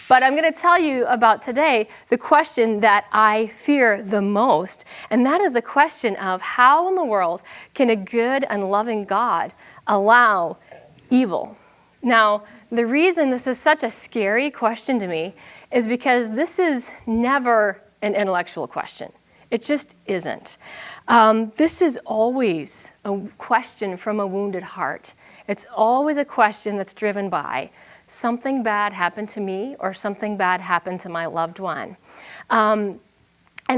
But I'm going to tell you about today the question that I fear the most, and that is the question of how in the world can a good and loving God allow evil? Now, the reason this is such a scary question to me is because this is never an intellectual question. It just isn't. This is always a question from a wounded heart. It's always a question that's driven by something bad happened to me or something bad happened to my loved one. And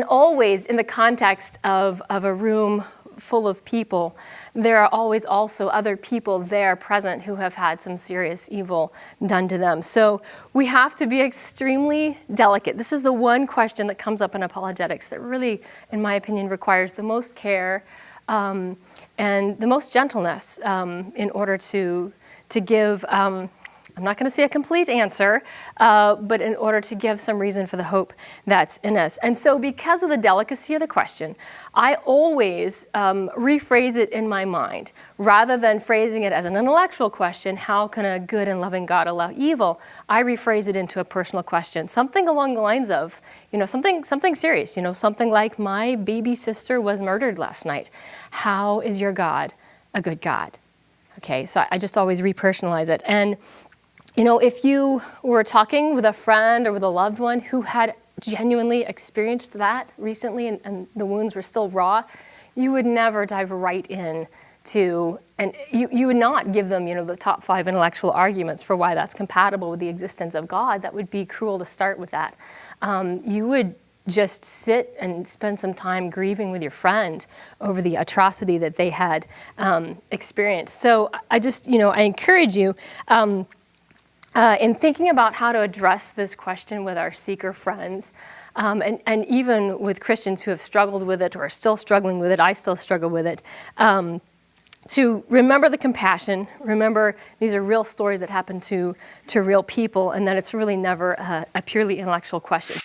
always in the context of a room full of people, there are always also other people there present who have had some serious evil done to them. So we have to be extremely delicate. This is the one question that comes up in apologetics that really, in my opinion, requires the most care and the most gentleness in order to give, I'm not going to say a complete answer, but in order to give some reason for the hope that's in us. And so because of the delicacy of the question, I always rephrase it in my mind. Rather than phrasing it as an intellectual question, how can a good and loving God allow evil? I rephrase it into a personal question, something along the lines of, something serious, something like, my baby sister was murdered last night. How is your God a good God? Okay, so I just always repersonalize it. And if you were talking with a friend or with a loved one who had genuinely experienced that recently and the wounds were still raw, you would never dive right in to, and you would not give them, the top 5 intellectual arguments for why that's compatible with the existence of God. That would be cruel to start with that. You would just sit and spend some time grieving with your friend over the atrocity that they had experienced. So I just, I encourage you, in thinking about how to address this question with our seeker friends, and even with Christians who have struggled with it or are still struggling with it, I still struggle with it, to remember the compassion, remember these are real stories that happen to real people, and that it's really never a purely intellectual question.